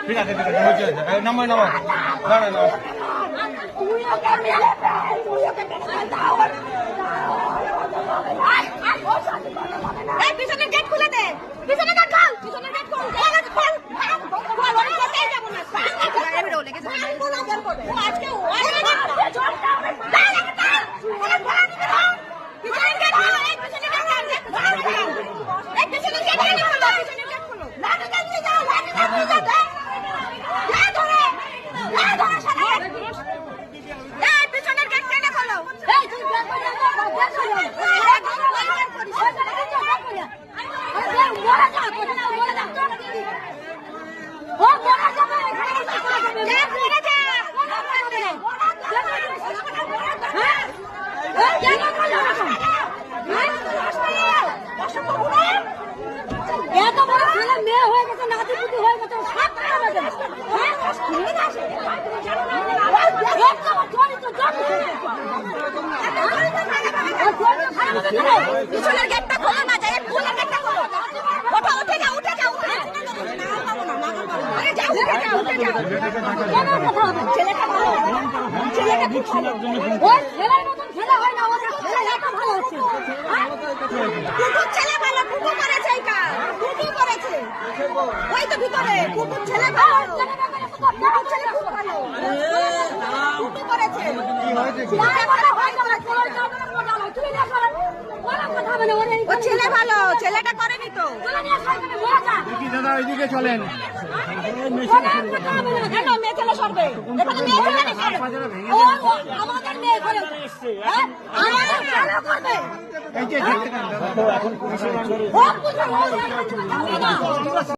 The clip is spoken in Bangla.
ঠিক আছে নামাই নামাই না না না পিছনের গেট খুলে দে, পিছনের গেট খোল, পিছনের গেট খোল, আজকে পিছনের গেট টেনে খোলো। এত বড় ছেলে মেয়ে হয়ে গেছে, নাতিপুতি হয়ে গেছে, সব পিছনের গেটটা খোলো না, যাই ফুলের গেটটা খোলো। ওঠা উঠে যাও, উঠে যাও, উঠে যাও, ছেলেটা ভালো, ছেলেটা খুব ভালো। ওই ছেলের মতন ছেলে হয় না, ওদের ছেলে এত ভালো হচ্ছে। কুকুর ছেলে ভালো, কুকুর করেছে এই কাজ, কুকুর করেছে। ওই তো ভিতরে কুকুর ছেলে ভালো, কুকুর ছেলে খুব ভালো, কুকুর করেছে। ও ছেলে ভালো, ছেলেটা করেনি তো। দাদা ওইদিকে চলেন। কেন মেয়ে ছেলে সরবে? এখানে মেয়ে ছেলে নেই, আমাদের মেয়ে করে, আমাদের ছেলে করবে। এই যে এখন পুলিশের